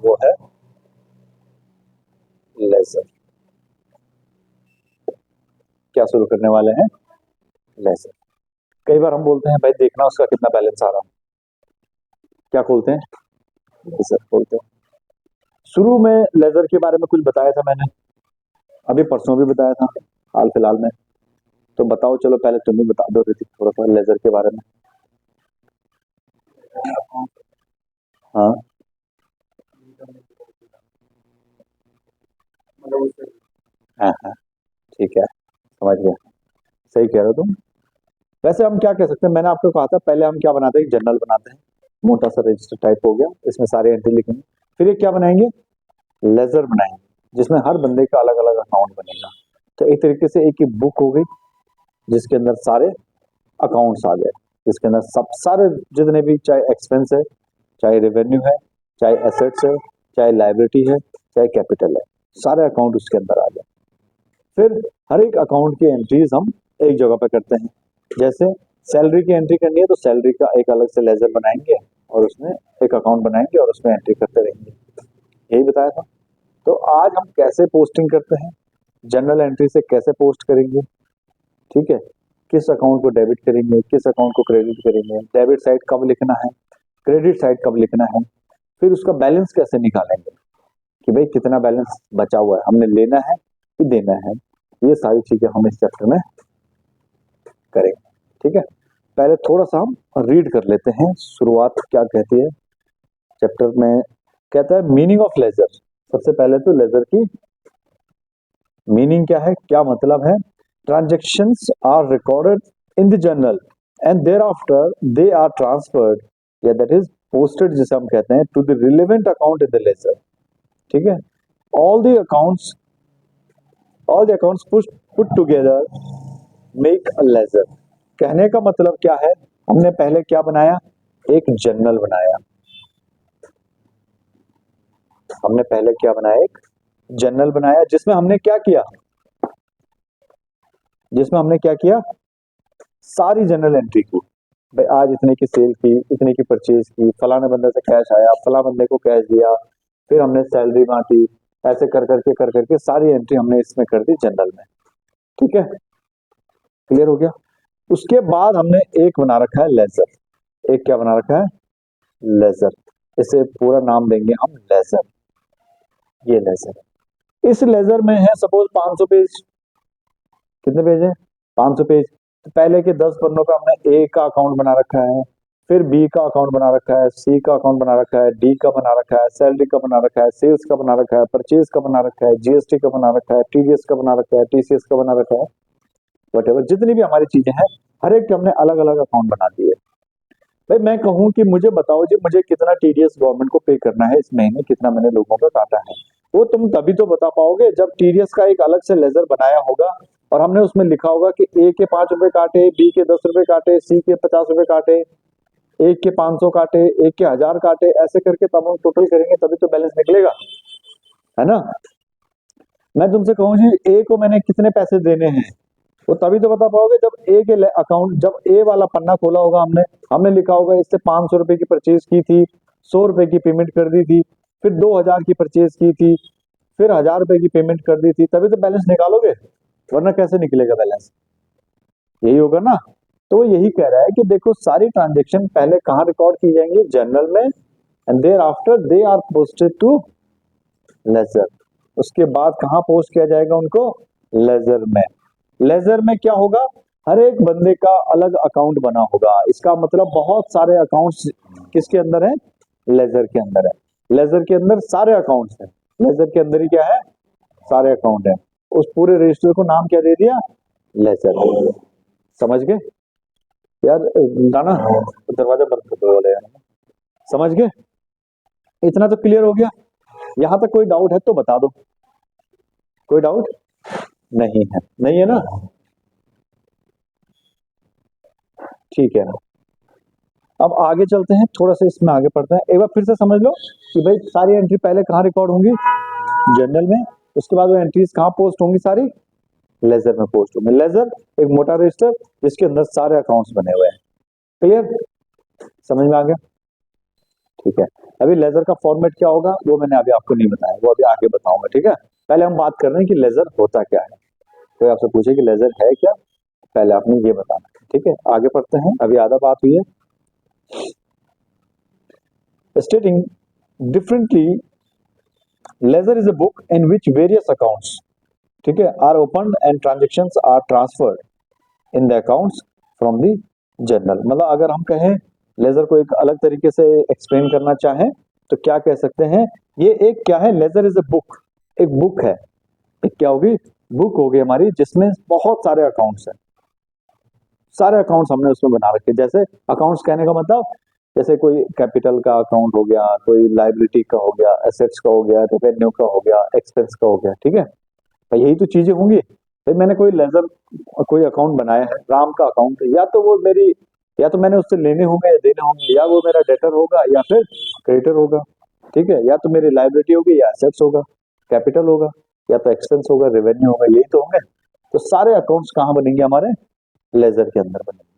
वो है लेजर। क्या शुरू करने वाले हैं? लेजर। कई बार हम बोलते हैं भाई देखना उसका कितना बैलेंस आ रहा है, क्या खोलते हैं? लेजर खोलते हैं। शुरू में लेजर के बारे में कुछ बताया था मैंने, अभी परसों भी बताया था, हाल फिलहाल में। तो बताओ, चलो पहले तुम भी बता दो ऋतिक थोड़ा सा लेजर के बारे में। हाँ हाँ हाँ, ठीक है, समझ गया, सही कह रहे हो तुम। वैसे हम क्या कह सकते हैं, मैंने आपको कहा था पहले हम क्या बनाते हैं, जर्नल बनाते हैं, मोटा सा रजिस्टर टाइप हो गया, इसमें सारे एंट्री लिखेंगे। फिर ये क्या बनाएंगे, लेजर बनाएंगे, जिसमें हर बंदे का अलग अलग अकाउंट बनेगा। तो एक तरीके से एक ही बुक हो गई जिसके अंदर सारे अकाउंट्स आ गए, जिसके अंदर सब सारे जितने भी, चाहे एक्सपेंस है, चाहे रेवेन्यू है, चाहे एसेट्स है, चाहे लाइबिलिटी है, चाहे कैपिटल है, सारे अकाउंट उसके अंदर आ गए। फिर हर एक अकाउंट की एंट्रीज हम एक जगह पे करते हैं। जैसे सैलरी की एंट्री करनी है तो सैलरी का एक अलग से लेजर बनाएंगे और उसमें एक अकाउंट बनाएंगे और उसमें एंट्री करते रहेंगे, यही बताया था। तो आज हम कैसे पोस्टिंग करते हैं, जनरल एंट्री से कैसे पोस्ट करेंगे, ठीक है, किस अकाउंट को डेबिट करेंगे, किस अकाउंट को क्रेडिट करेंगे, डेबिट साइड कब लिखना है, क्रेडिट साइड कब लिखना है, फिर उसका बैलेंस कैसे निकालेंगे कि भाई कितना बैलेंस बचा हुआ है, हमने लेना है कि देना है, ये सारी चीजें हम इस चैप्टर में करेंगे। ठीक है, पहले थोड़ा सा हम रीड कर लेते हैं, शुरुआत क्या कहती है चैप्टर में। कहता है मीनिंग ऑफ लेजर। सबसे पहले तो लेजर की मीनिंग क्या है, क्या मतलब है। Transactions are recorded in the journal and thereafter they are transferred, या दैट इज पोस्टेड, जिसे हम कहते हैं, to the relevant account in the ledger. ठीक है, all the accounts put together make a ledger. कहने का मतलब क्या है, हमने पहले क्या बनाया, एक जर्नल बनाया। हमने पहले क्या बनाया, एक जर्नल बनाया, जिसमें हमने क्या किया, जिसमें हमने क्या किया, सारी जनरल एंट्री की। भाई आज इतने की सेल की, इतने की परचेज की, फलाने बंदे से कैश आया, फला बंदे को कैश दिया, फिर हमने सैलरी बांटी, ऐसे कर करके सारी एंट्री हमने इसमें कर दी जनरल में। ठीक है, क्लियर हो गया। उसके बाद हमने एक बना रखा है लेजर। एक क्या बना रखा है, लेजर। इसे पूरा नाम देंगे हम लेजर। ये लेजर, इस लेजर में है सपोज 500 पेज। कितने पेज है, 500 पेज। तो पहले के 10 पन्नों का हमने ए का अकाउंट बना रखा है, फिर बी का अकाउंट बना रखा है, सी का अकाउंट बना रखा है, डी का बना रखा है, सैलरी का बना रखा है, सेल्स का बना रखा है, परचेज का बना रखा है, जीएसटी का बना रखा है, टीडीएस का बना रखा है, टीसीएस का बना रखा है, वटेवर जितनी भी हमारी चीजें हैं, हर एक के हमने अलग अलग अकाउंट बना दिए। भाई मैं कहूं कि मुझे बताओ जी, मुझे कितना टीडीएस गवर्नमेंट को पे करना है इस महीने, कितना मैंने लोगों का काटा है, वो तुम तभी तो बता पाओगे जब टीडीएस का एक अलग से लेजर बनाया होगा और हमने उसमें लिखा होगा कि ए के 5 रुपए काटे, बी के 10 रुपए काटे, सी के 50 रुपए काटे, एक के 500 काटे, एक के 1000 काटे, ऐसे करके तब हम टोटल करेंगे, तभी तो बैलेंस निकलेगा, है ना। मैं तुमसे कहूं जी ए को मैंने कितने पैसे देने हैं, वो तभी तो बता पाओगे जब ए के अकाउंट, जब ए वाला पन्ना खोला होगा, हमने हमने लिखा होगा इससे 500 रुपए की परचेज की थी, 100 रुपए की पेमेंट कर दी थी, फिर 2000 की परचेज की थी, फिर 1000 रुपए की पेमेंट कर दी थी, तभी तो बैलेंस निकालोगे, वरना कैसे निकलेगा बैलेंस, यही होगा ना। तो यही कह रहा है कि देखो सारी ट्रांजेक्शन पहले कहाँ रिकॉर्ड की जाएंगी, जर्नल में, and thereafter they are posted to ledger. उसके बाद कहाँ पोस्ट किया जाएगा उनको, लेजर में। लेजर में क्या होगा, हर एक बंदे का अलग अकाउंट बना होगा। इसका मतलब बहुत सारे अकाउंट्स किसके अंदर है, लेजर के अंदर है। लेजर के अंदर सारे अकाउंट्स हैं, लेजर के अंदर ही क्या है, सारे अकाउंट है। उस पूरे रजिस्टर को नाम क्या दे दिया, लेजर। समझ गए यार, गाना दरवाजा बंद कर दो वाले यार। समझ गए, इतना तो क्लियर हो गया। यहां तक कोई डाउट है तो बता दो, कोई डाउट नहीं है, नहीं है ना, ठीक है ना। अब आगे चलते हैं, थोड़ा सा इसमें आगे पढ़ते हैं, एक बार फिर से समझ लो कि भाई सारी एंट्री पहले कहाँ रिकॉर्ड होंगी, जर्नल में। उसके बाद वो एंट्रीज कहाँ पोस्ट होंगी, सारी लेजर में पोस्ट होंगी। लेजर एक मोटा रजिस्टर जिसके अंदर सारे अकाउंट्स बने हुए हैं। क्लियर, समझ में आ गया, ठीक है। अभी लेजर का फॉर्मेट क्या होगा वो मैंने अभी आपको नहीं बताया, वो अभी आगे बताऊंगा, ठीक है। पहले हम बात कर रहे हैं कि लेजर होता क्या है। कोई आपसे पूछे कि लेजर है क्या, पहले आपने ये बताना है, ठीक है। आगे पढ़ते हैं, अभी आधा बात हुई है। Stating differently, ledger is a book in which various accounts, ठीक है, are opened and transactions are transferred in the accounts from the journal। मतलब अगर हम कहें लेजर को एक अलग तरीके से एक्सप्लेन करना चाहें तो क्या कह सकते हैं, ये एक क्या है, लेजर इज ए बुक, एक बुक है। एक क्या होगी, बुक होगी हमारी, जिसमें बहुत सारे अकाउंट्स हैं, सारे अकाउंट्स हमने उसमें बना रखे। जैसे अकाउंट्स कहने का मतलब, जैसे कोई कैपिटल का अकाउंट हो गया, कोई लाइबिलिटी का हो गया, एसेट्स का हो गया, रेवेन्यू का हो गया, एक्सपेंस का हो गया, ठीक है। तो यही तो चीजें होंगी। फिर मैंने कोई लेजर, कोई अकाउंट बनाया है, राम का अकाउंट, या तो वो मेरी, या तो मैंने उससे लेने होंगे या देने होंगे, या वो मेरा डेटर होगा या फिर क्रेडिटर होगा, ठीक है। या तो मेरी लाइबिलिटी होगी या एसेट्स होगा, कैपिटल होगा या तो एक्सपेंस होगा, रेवेन्यू होगा, यही तो होंगे। तो सारे अकाउंट्स कहाँ बनेंगे, हमारे लेजर के अंदर बनेंगे,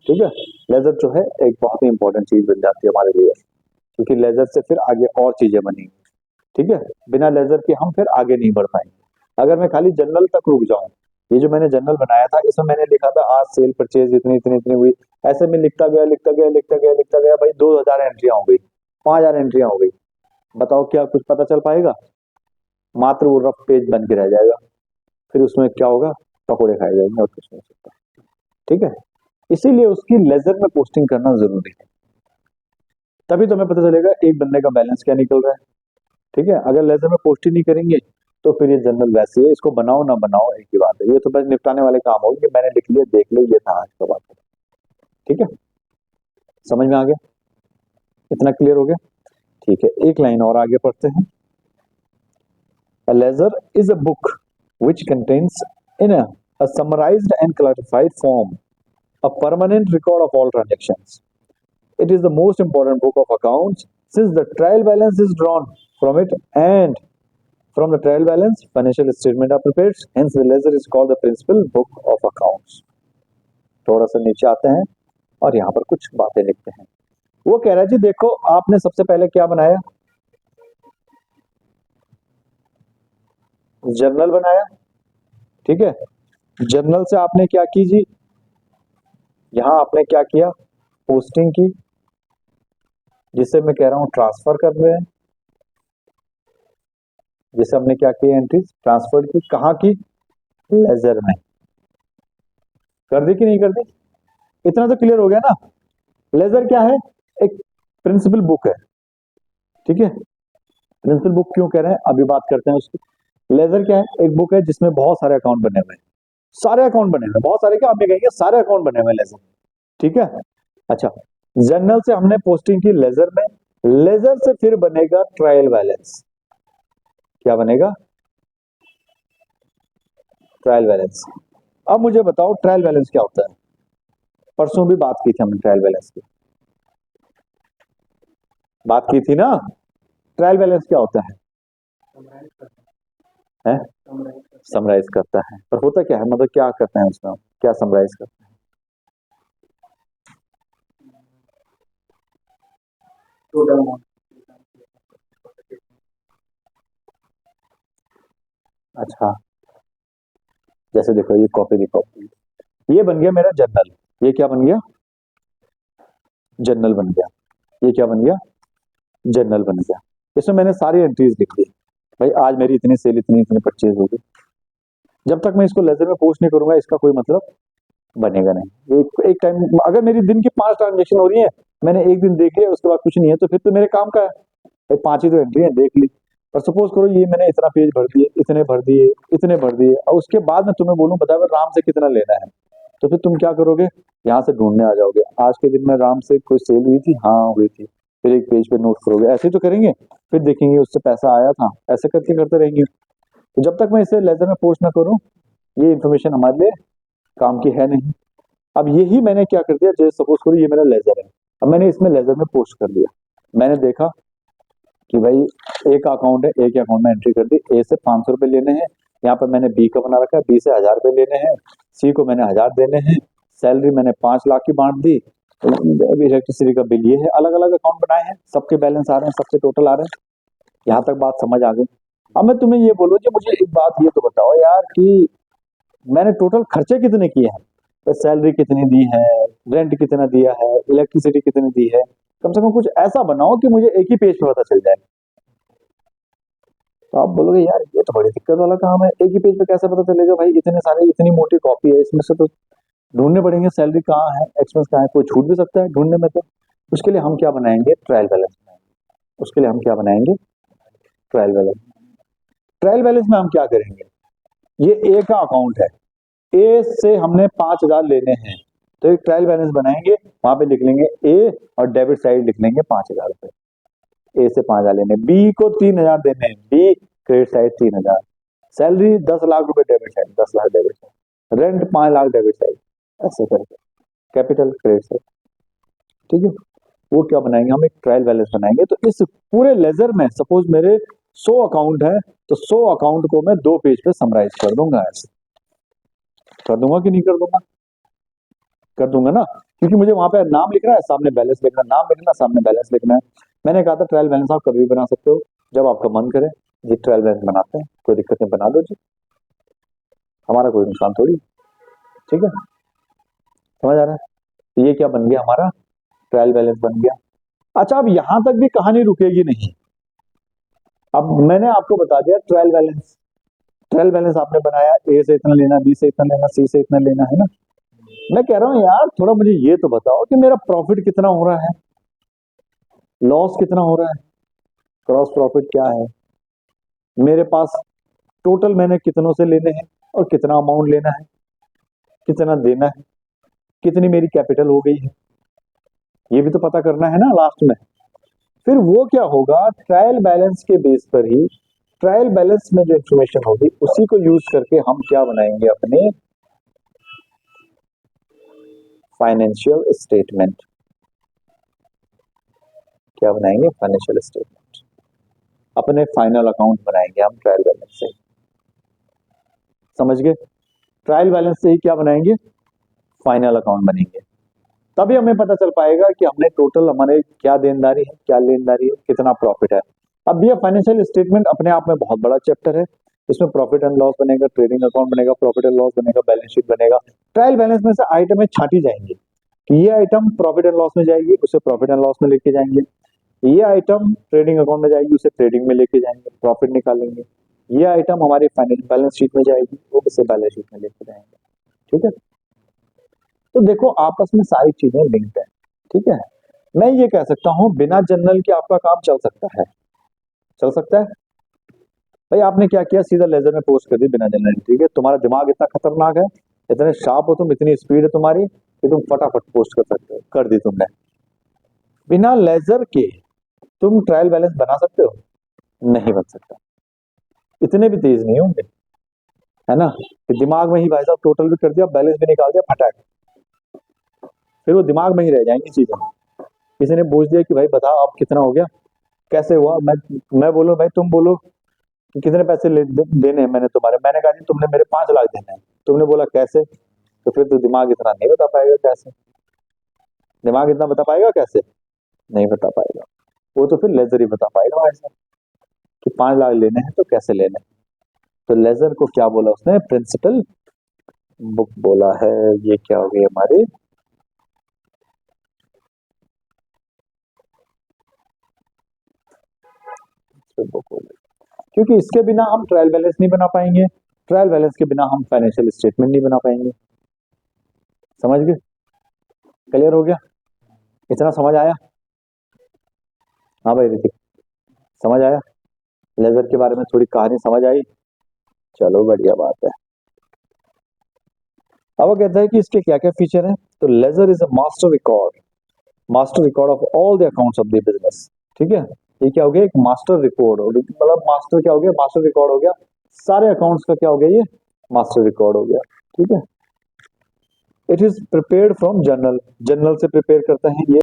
ठीक है। लेजर जो है एक बहुत ही इंपॉर्टेंट चीज बन जाती है हमारे लिए, क्योंकि लेजर से फिर आगे और चीजें बनेंगी, ठीक है। बिना लेजर के हम फिर आगे नहीं बढ़ पाएंगे। अगर मैं खाली जनरल तक रुक जाऊं, ये जो मैंने जनरल बनाया था इसमें मैंने लिखा था आज सेल परचेज इतनी इतनी इतनी हुई, ऐसे में लिखता गया लिखता गया लिखता गया लिखता गया, भाई 2000 एंट्रियां हो गई, 5000 एंट्रियां हो गई, बताओ क्या कुछ पता चल पाएगा? मात्र वो रफ पेज बन के रह जाएगा, फिर उसमें क्या होगा, पकौड़े खाए जाएंगे और कुछ नहीं हो सकता, ठीक है। इसीलिए उसकी लेजर में पोस्टिंग करना जरूरी है, तभी तुम्हें पता चलेगा एक बंदे का बैलेंस क्या निकल रहा है, ठीक है। अगर लेजर में पोस्ट ही नहीं करेंगे तो फिर ये जनरल वैसे है, इसको बनाओ ना बनाओ एक ही बात है, ये तो बस निपटाने वाले काम होगी कि मैंने लिख लिया देख लिया ये था आज का बात, ठीक है। समझ में आ गया, इतना क्लियर हो गया, ठीक है। एक लाइन और आगे पढ़ते हैं। A ledger is a book which contains in a summarized and clarified form a permanent record of all transactions. It is the most important book of accounts since the trial balance is drawn from it, and from the trial balance financial statement are prepared. Hence the ledger is called the principal book of accounts। थोड़ा सा नीचे आते हैं और यहाँ पर कुछ बातें लिखते हैं। वो कह रहा है जी देखो आपने सबसे पहले क्या बनाया, जर्नल बनाया, ठीक है। जर्नल से आपने क्या की जी, यहां आपने क्या किया, पोस्टिंग की, जिसे मैं कह रहा हूं ट्रांसफर कर रहे हैं, जिसे हमने क्या किया, एंट्रीज ट्रांसफर की, कहां की, लेजर में। कर दी कि नहीं कर दी, इतना तो क्लियर हो गया ना। लेजर क्या है, एक प्रिंसिपल बुक है, ठीक है। प्रिंसिपल बुक क्यों कह रहे हैं अभी बात करते हैं उसकी। लेजर क्या है, एक बुक है जिसमें बहुत सारे अकाउंट बने हुए हैं, सारे अकाउंट बने हुए, बहुत सारे क्या आप कहेंगे, सारे अकाउंट बने हुए लेजर, ठीक है। अच्छा, जर्नल से हमने पोस्टिंग की लेजर में, लेजर से फिर बनेगा ट्रायल बैलेंस। क्या बनेगा, ट्रायल बैलेंस। अब मुझे बताओ ट्रायल बैलेंस क्या होता है, परसों भी बात की थी हमने ट्रायल बैलेंस की, बात की थी ना। ट्रायल बैलेंस क्या होता है? समराइज करता है, पर होता क्या है, मतलब क्या करते हैं उसमें, क्या समराइज करते हैं? अच्छा, जैसे देखो ये कॉपी दिखाओ, ये बन गया मेरा जर्नल, ये क्या बन गया, जर्नल बन गया, ये क्या बन गया, जर्नल बन गया। इसमें मैंने सारी एंट्रीज लिख दी, भाई आज मेरी इतनी सेल इतनी इतनी परचेज होगी। जब तक मैं इसको लेजर में पोस्ट नहीं करूंगा इसका कोई मतलब बनेगा नहीं। एक टाइम अगर मेरी दिन की 5 ट्रांजेक्शन हो रही है, मैंने एक दिन देख लिया उसके बाद कुछ नहीं है, तो फिर तो मेरे काम का है, भाई 5 ही तो एंट्री है देख ली। और सपोज करो ये मैंने इतना पेज भर दिए, इतने भर दिए, इतने भर दिए, और उसके बाद मैं तुम्हें बोलूं बताओ राम से कितना लेना है, तो फिर तुम क्या करोगे, यहाँ से ढूंढने आ जाओगे, आज के दिन में राम से कोई सेल हुई थी, हाँ हुई थी, फिर एक पेज पे नोट करोगे, ऐसे ही तो करेंगे, फिर देखेंगे उससे पैसा आया था, ऐसे करके करते रहेंगे। तो जब तक मैं इसे लेजर में पोस्ट ना करूं, ये इन्फॉर्मेशन हमारे लिए काम की है नहीं। अब यही मैंने क्या कर दिया, जैसे सपोज करो ये मेरा लेजर है, अब मैंने इसमें लेजर में पोस्ट कर दिया, मैंने देखा कि भाई एक अकाउंट है, एक अकाउंट में एंट्री कर दी, ए से 500 रुपए लेने हैं, यहाँ पर मैंने बी का बना रखा है, बी से 1000 रुपए लेने हैं, सी को मैंने 1000 देने हैं, सैलरी मैंने 5 लाख की बांट दी, अभी इलेक्ट्रिसिटी का बिल ये है, अलग अलग अकाउंट बनाए हैं, सबके बैलेंस आ रहे हैं, सबके टोटल आ रहे हैं। यहाँ तक बात समझ आ गई। अब मैं तुम्हें ये बोलूँ कि मुझे एक बात ये तो बताओ यार कि मैंने टोटल खर्चे कितने किए हैं, तो सैलरी कितनी दी है, रेंट कितना दिया है, इलेक्ट्रिसिटी कितनी दी है। कम से कम कुछ ऐसा बनाओ कि मुझे एक ही पेज पे पता चल जाए। तो आप बोलोगे यार ये तो बड़ी दिक्कत वाला काम है, एक ही पेज पे कैसे पता चलेगा भाई, इतने सारे, इतनी मोटी कॉपी है, इसमें से तो ढूंढने पड़ेंगे सैलरी कहाँ है, एक्सपेंस कहाँ है, कोई छूट भी सकता है ढूंढने में। तो उसके लिए हम क्या बनाएंगे, ट्रायल बैलेंस बनाएंगे। उसके लिए हम क्या बनाएंगे, ट्रायल बैलेंस। ट्रायल बैलेंस में हम क्या करेंगे, ये ए का अकाउंट है, ए से हमने 5,000 लेने हैं, तो एक ट्रायल बैलेंस बनाएंगे, वहां पे लिख लेंगे ए और डेबिट साइड लिख लेंगे 5,000 रुपए। ए से 5,000 लेने, बी को 3,000 देने हैं, B credit side 3,000, salary 10 lakh रुपए debit side, 10 lakh debit side, rent 5 lakh debit side, ऐसे करके कैपिटल क्रेडिट साइड। ठीक है, वो क्या बनाएंगे, हम एक ट्रायल बैलेंस बनाएंगे। तो इस पूरे लेजर में सपोज मेरे 100 अकाउंट है, तो 100 अकाउंट को मैं 2 पेज पे समराइज कर दूंगा। ऐसे कर दूंगा कि नहीं कर दूंगा, कर दूंगा ना, क्योंकि मुझे वहां पे नाम लिखना है, सामने बैलेंस लिखना है, नाम लिखना, सामने बैलेंस लिखना है। मैंने कहा था ट्रायल बैलेंस आप कभी भी बना सकते हो, जब आपका मन करे जी ट्रायल बैलेंस बनाते हैं, कोई दिक्कत नहीं, बना दो जी, हमारा कोई नुकसान थोड़ी। ठीक है, समझ आ रहा है। तो ये क्या बन गया, हमारा ट्रायल बैलेंस बन गया। अच्छा, अब यहां तक भी कहानी रुकेगी नहीं। अब मैंने आपको बता दिया ट्रायल बैलेंस, ट्रायल बैलेंस आपने बनाया, ए से इतना लेना, बी से इतना लेना, सी से इतना लेना, है ना। मैं कह रहा हूं यार थोड़ा मुझे ये तो बताओ कि मेरा प्रॉफिट कितना हो रहा है, लॉस कितना हो रहा है, क्रॉस प्रॉफिट क्या है, मेरे पास टोटल मैंने कितनों से लेने हैं और कितना अमाउंट लेना है, कितना देना है, कितनी मेरी कैपिटल हो गई है, ये भी तो पता करना है ना लास्ट में। फिर वो क्या होगा, ट्रायल बैलेंस के बेस पर ही, ट्रायल बैलेंस में जो इंफॉर्मेशन होगी उसी को यूज करके हम क्या बनाएंगे, अपने फाइनेंशियल स्टेटमेंट। क्या बनाएंगे, फाइनेंशियल स्टेटमेंट, अपने फाइनल अकाउंट बनाएंगे हम ट्रायल बैलेंस से। समझ गए, ट्रायल बैलेंस से ही क्या बनाएंगे, फाइनल अकाउंट बनेंगे। तभी हमें पता चल पाएगा कि हमने टोटल हमारे क्या देनदारी है, क्या लेनदारी है, कितना प्रॉफिट है। अब ये फाइनेंशियल स्टेटमेंट अपने आप में बहुत बड़ा चैप्टर है, इसमें प्रॉफिट एंड लॉस बनेगा, ट्रेडिंग अकाउंट बनेगा, प्रॉफिट एंड लॉस बनेगा, बैलेंस शीट बनेगा। ट्रायल बैलेंस में से आइटमें छाटी जाएंगी कि ये आइटम प्रॉफिट एंड लॉस में जाएगी, उसे प्रॉफिट एंड लॉस में लेके जाएंगे, ये आइटम ट्रेडिंग अकाउंट में जाएगी, उसे ट्रेडिंग में लेके जाएंगे, प्रॉफिट निकालेंगे, ये आइटम हमारी फाइनेंस बैलेंस शीट में जाएगी, वो उसे बैलेंस शीट में लेके जाएंगे। ठीक है, तो देखो आपस में सारी चीजें लिंक्ड है। ठीक है, मैं ये कह सकता हूं बिना जर्नल के आपका काम चल सकता है, चल सकता है। भाई आपने क्या किया, सीधा लेजर में पोस्ट कर दी बिना जर्नल। ठीक है, तुम्हारा दिमाग इतना खतरनाक है, इतने शार्प हो तुम, इतनी स्पीड है तुम्हारी कि तुम फटाफट पोस्ट कर सकते हो, कर दी तुमने। बिना लेजर के तुम ट्रायल बैलेंस बना सकते हो, नहीं बन सकता, इतने भी तेज नहीं होंगे, है ना, कि दिमाग में ही भाई साहब टोटल भी कर दिया, बैलेंस भी निकाल दिया फटाक, फिर वो दिमाग में ही रह जाएंगी चीजें। किसी ने पूछ दिया कि भाई बताओ आप कितना हो गया, कैसे हुआ, मैं बोलूं भाई, तुम बोलो कि कितने पैसे देने हैं मैंने तुम्हारे, मैंने कहा जी तुमने मेरे 5 लाख देने हैं, तुमने बोला कैसे, तो फिर तो दिमाग इतना नहीं बता पाएगा कैसे, दिमाग इतना बता पाएगा कैसे, नहीं बता पाएगा, वो तो फिर लेजर ही बता पाएगा भाई साहब कि 5 लाख लेने हैं तो कैसे लेने हैं। तो लेजर को क्या बोला उसने, प्रिंसिपल बुक बोला है। ये क्या हो गई हमारी, बुक हो गई, क्योंकि इसके बिना हम ट्रायल बैलेंस नहीं बना पाएंगे, ट्रायल बैलेंस के बिना हम फाइनेंशियल स्टेटमेंट नहीं बना पाएंगे। समझ गए, क्लियर हो गया, इतना समझ आया। हाँ भाई ऋतिक, समझ आया, लेजर के बारे में थोड़ी कहानी समझ आई, चलो बढ़िया बात है। अब वो कहता है कि इसके क्या क्या फीचर हैं, तो ledger is a master record, master record of all the accounts of the business. ठीक है, ये क्या हो गया, एक मास्टर रिकॉर्ड, मतलब मास्टर क्या हो गया, मास्टर रिकॉर्ड हो गया, सारे अकाउंट्स का क्या हो गया, ये मास्टर रिकॉर्ड हो गया। ठीक है, it is prepared from journal, journal से प्रिपेयर करते हैं ये